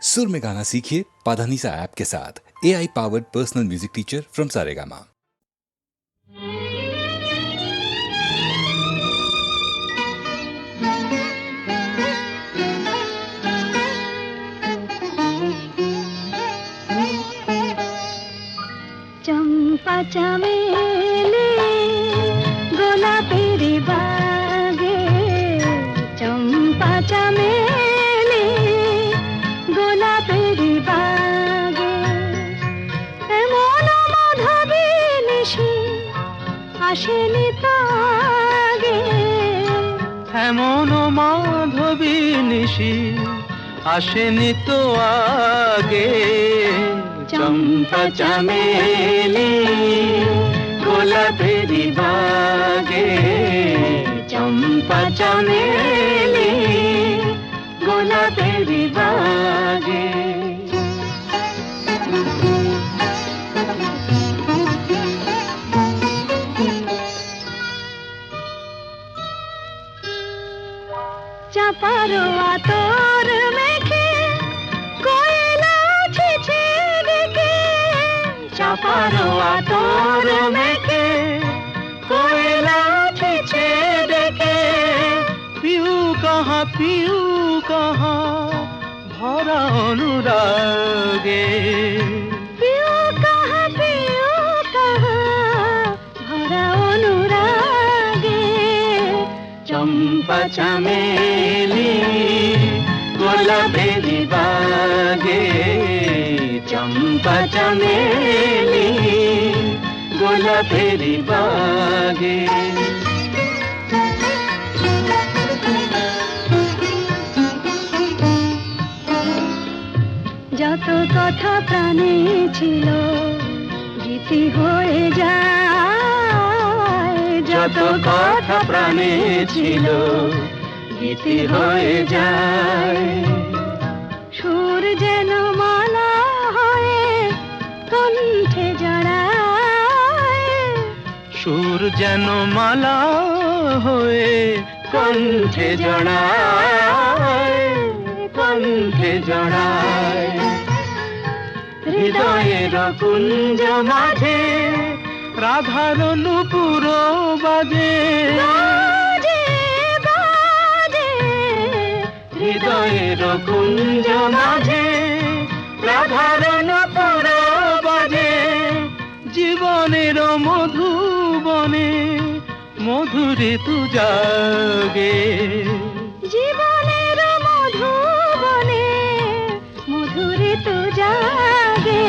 सुर में गाना सीखिए पाधानीसा ऐप के साथ। AI powered personal music teacher from Saregama. चंपा चमेली गोलापेर बागे, चंपा चमेली गोलापेर बागे, एमन माधबी निশি আসেনি তো আগে, এমন মাধবী নিশি আসেনি তো আগে। চম্পা চামেলি গোলাপের বাগে, চম্পা চামেলি গোলাপের বাগে। চাপার আতর মেখে কোয়েলা ছেছে ডেকে, চাপার আতর মেখে কোয়েলা ছেছে ডেকে, পিউ কাহা ভরা অনুরাগে। পিউ কাহা ভরা অনুরাগে। চম্পা চামেলি গোলাপের বাগে, চম্পা চামেলি গোলাপের বাগে। যত কথা প্রাণে ছিল গীতি হয়ে যায়, যত কথা প্রাণে ছিল গীতি হয়ে যায়। সুর যেন মালা হয়ে কণ্ঠে জড়ায়, সুর যেন মালা হয়ে কণ্ঠে জড়ায়, কণ্ঠে জড়ায়। হৃদয়ের কুঞ্জ মাঝে রাধার নূপুর বাজে, বাজে বাজে। হৃদয়ের কুঞ্জ মাঝে রাধার নূপুর বাজে। জীবনের মধুবনে মধুরে তু জাগে, জীবনের মধুবনে মধুরে তু জাগে।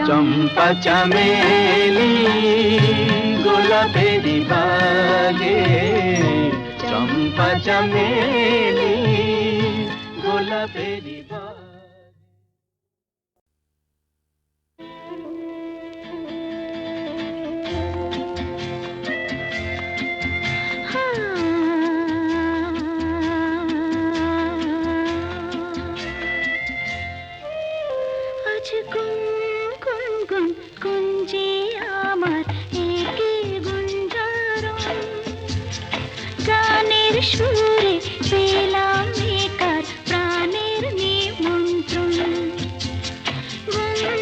চম্পা চামেলি গোলাপের বাগে, চম্পা চামেলি গোলাপের বাগে। আজ গুন গুন গুন গুঞ্জে আমার একে গুঞ্জারণ, গানের সুরে পেলাম একার প্রাণের নিমন্ত্রণ। গুন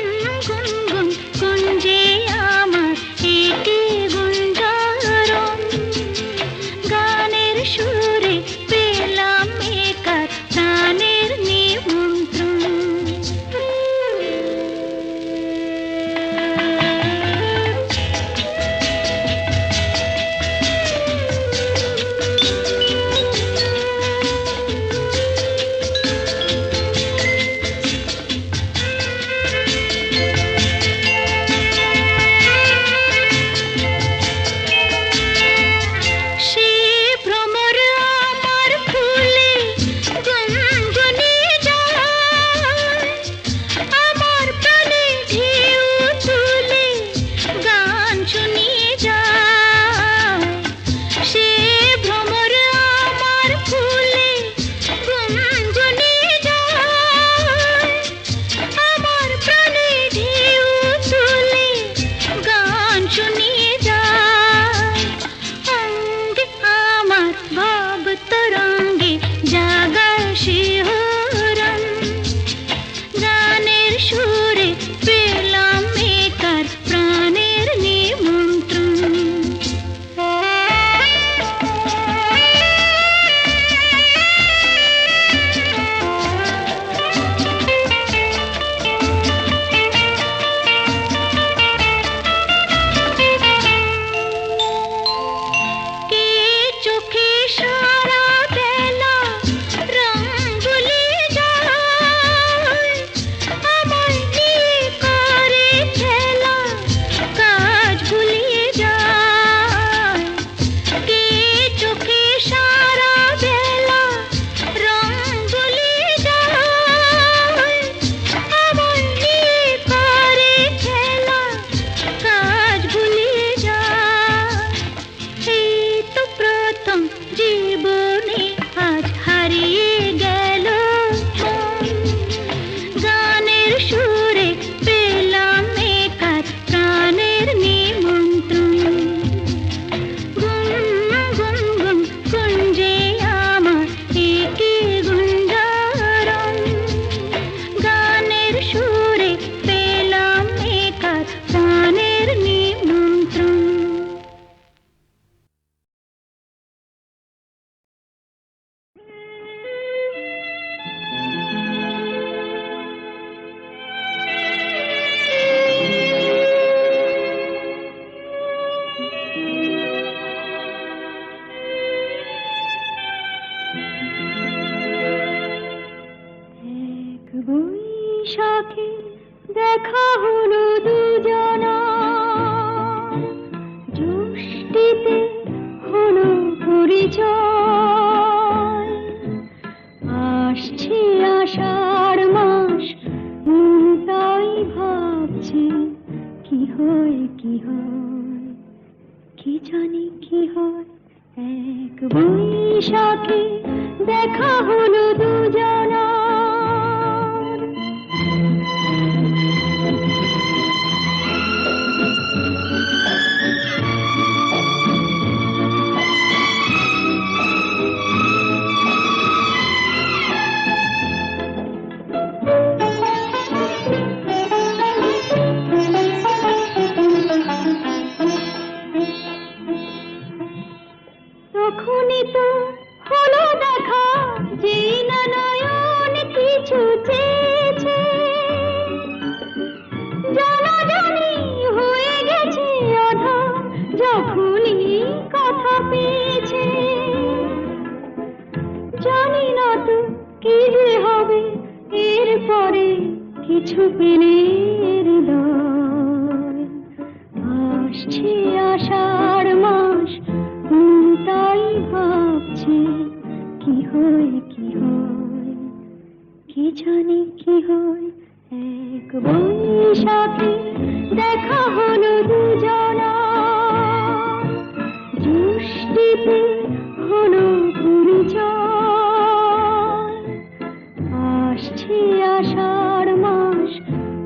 গুন গুন গুঞ্জে আমার একে গুঞ্জারণ, গানের সুরে পেলাম একার প্রাণের নিমন্ত্রণ। বৈশাখে দেখা হলো দুজনা, জ্যৈষ্ঠীতে হলো পরিচয়। আসছে আষাঢ় মাস, মন তাই ভাবছে কি হয় কি হয়, কি জানি কি হয়। এক বৈশাখে দেখা হলো দুজনা। তখনই তো হলো দেখা, যেই না নয়ন কিছু চেয়েছে, জানাজানি হয়ে গেছে আধা যখনই কথা পেয়েছে। জানি না তো কি যে হবে এরপরে, কিছু পেলে হৃদয়। আসছে আষাঢ় মাস, মন তাই ভাবছে কি হয় কি হয়, কি জানি কি হয়। এক বৈশাখে দেখা হলো দুজনা, জ্যৈষ্ঠীতে হলো পরিচয়। আসছে আষাঢ় মাস,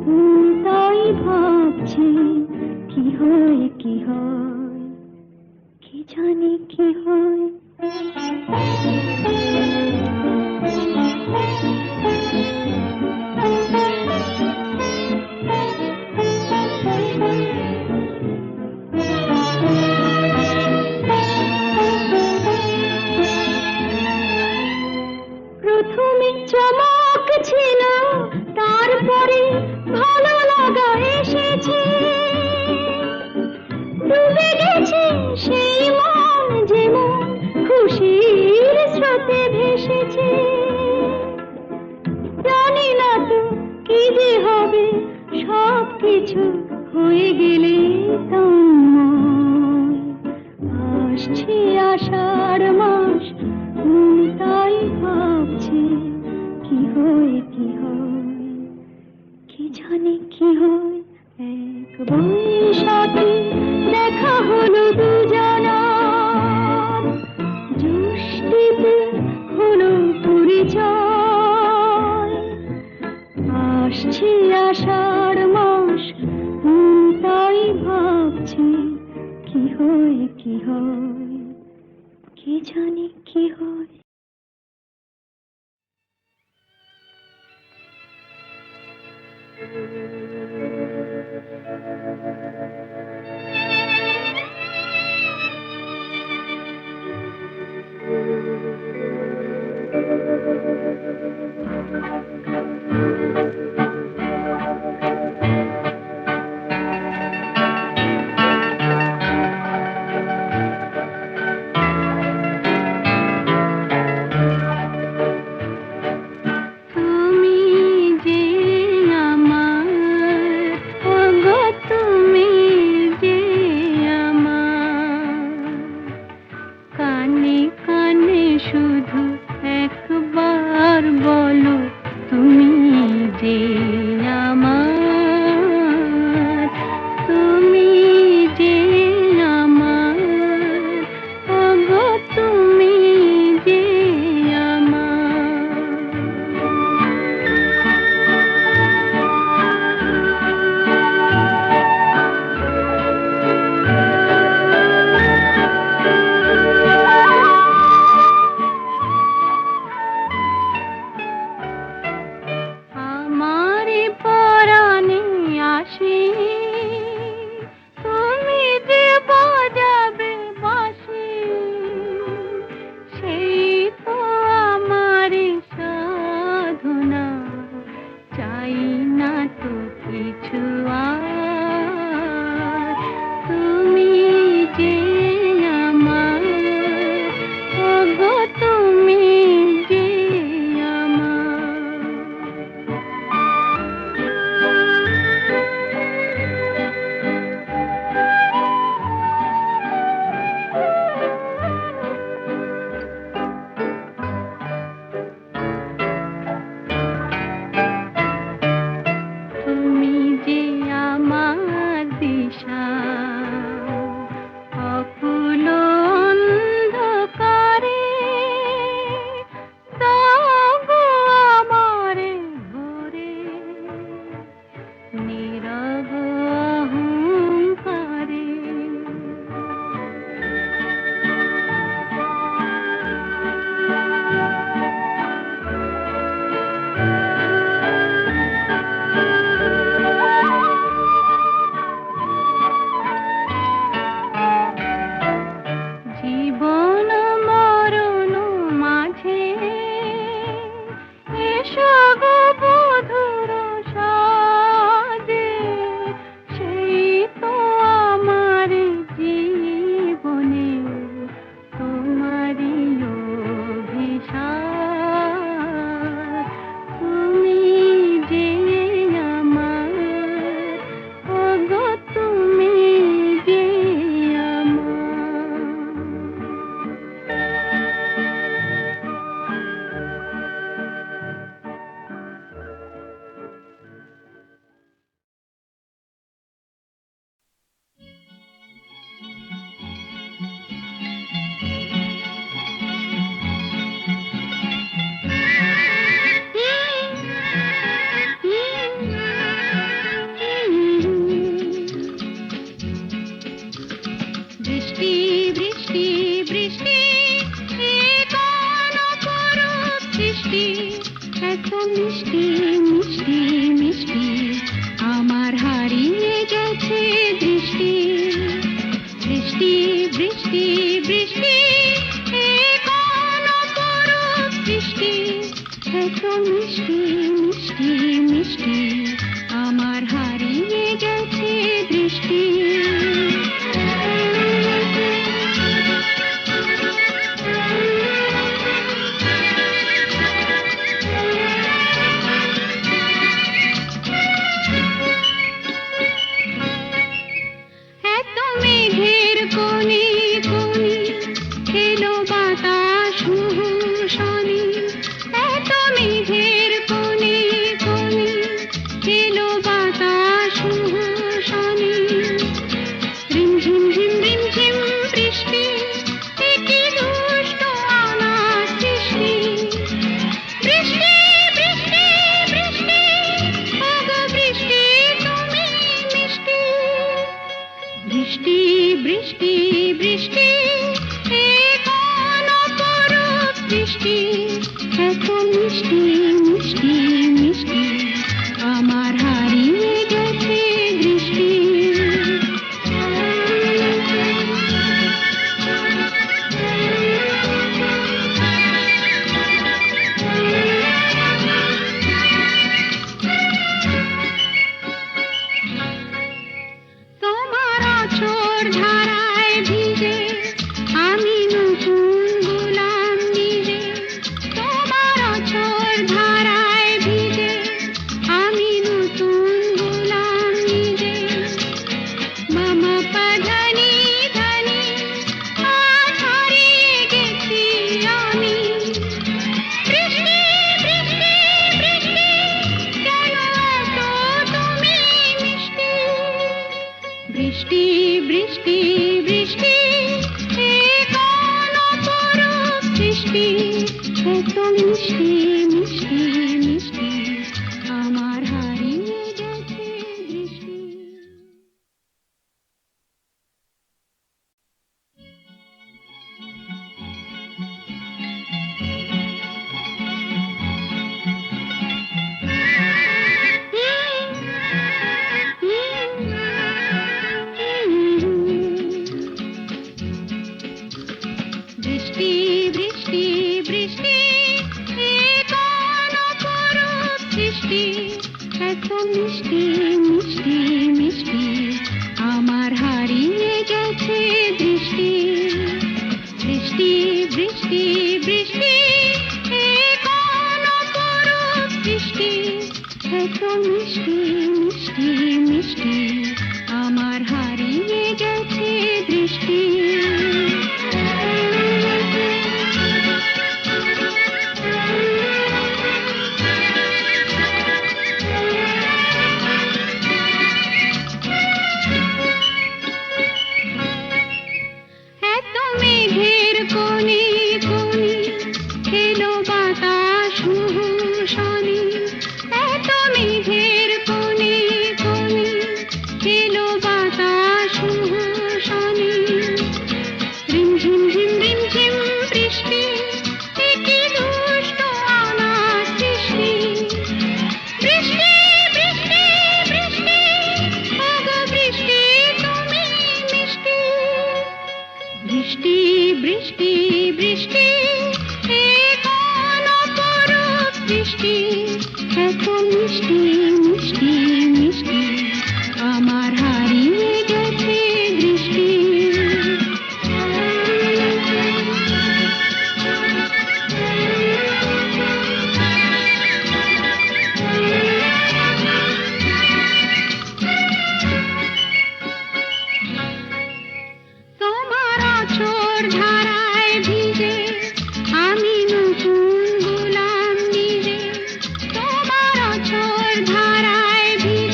মন তাই ভাবছে কি হয় কি হয়, কি জানি কি হয়। প্রথমে চমক ছিল, তারপরে ভালো লাগা এসেছে। ডুবে গেছে সেই মন, যেমন খুশির স্রোতে ভেসেছে। জানি না তো কি যে হবে, সব কিছু হয়ে গেলে তোমায়। আসছে আষাঢ় মাস, মন তাই ভাবছে কি হয় কি হয়, কি জানি কি হয়। এক বৈশাখে দেখা হলো দুজনা, জ্যৈষ্ঠীতে হলো পরিচয়। আসছে আষাঢ় মাস, মন তাই ভাবছে কি হয় কি হয়, কি জানি কি হয়। তুমি যে আমার অগত মিষ্টি মিষ্টি আমার হারিয়ে গেছে দৃষ্টি বৃষ্টি বৃষ্টি বৃষ্টি এ কোন অপরূপ বৃষ্টি এত মিষ্টি মিষ্টি মিষ্টি আমার হারিয়ে গেছে দৃষ্টি এত মেঘের কোণে কোণে এলো বাতাস শনি এত মেঘের কোণে কোণে এলো বাতাস শনি রিমঝিম ঝিম রিমঝিম বৃষ্টি একি দুষ্ট আমার সৃষ্টি বৃষ্টি বৃষ্টি বৃষ্টি ওগো বৃষ্টি তুমি মিষ্টি বৃষ্টি বৃষ্টি বৃষ্টি এ কোন অপরূপ বৃষ্টি এত মিষ্টি মিষ্টি মিষ্টি আমার হারিয়ে গেছে দৃষ্টি তোমার আঁচড় ধারায় ভিজে আমি নতুন গোলাম নিজে তোমার আঁচড় ধারায় ভিজে আমি নতুন গোলাম নিজে মামা পাধানি ধানি আজ হারিয়ে গেছি আমি বৃষ্টি বৃষ্টি বৃষ্টি কেন এত তুমি মিষ্টি বৃষ্টি বৃষ্টি বৃষ্টি এ কোন অপরূপ বৃষ্টি এত মিষ্টি মিষ্টি মিষ্টি আমার হারিয়ে গেছে দৃষ্টি বৃষ্টি বৃষ্টি বৃষ্টি এ কোন অপরূপ সৃষ্টি এত মিষ্টি মিষ্টি মিষ্টি আমার হারিয়ে গেছে দৃষ্টি বৃষ্টি বৃষ্টি বৃষ্টি এ কোন অপরূপ সৃষ্টি এত মিষ্টি মিষ্টি মিষ্টি আমার হারিয়ে গেছে দৃষ্টি এত মেঘের কোণে কোণে এলো বাতাস শনি এত মেঘের কোণে কোণে এলো বাতাস শনি রিমঝিম ঝিম রিমঝিম বৃষ্টি একি দুষ্ট আমার সৃষ্টি বৃষ্টি বৃষ্টি বৃষ্টি ওগো বৃষ্টি তুমি মিষ্টি বৃষ্টি বৃষ্টি বৃষ্টি এ কোন অপরূপ বৃষ্টি এত মিষ্টি মিষ্টি মিষ্টি আমার হারিয়ে গেছে দৃষ্টি তোমার আঁচড় ধারায় ভিজে আমি নতুন গোলাম নিজে তোমার আঁচড় ধারায় ভিজে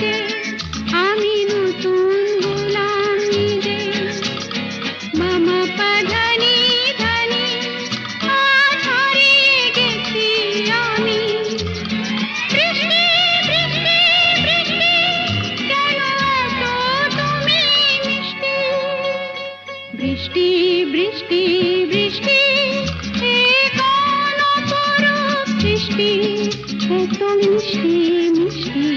কত মিষ্টি মিষ্টি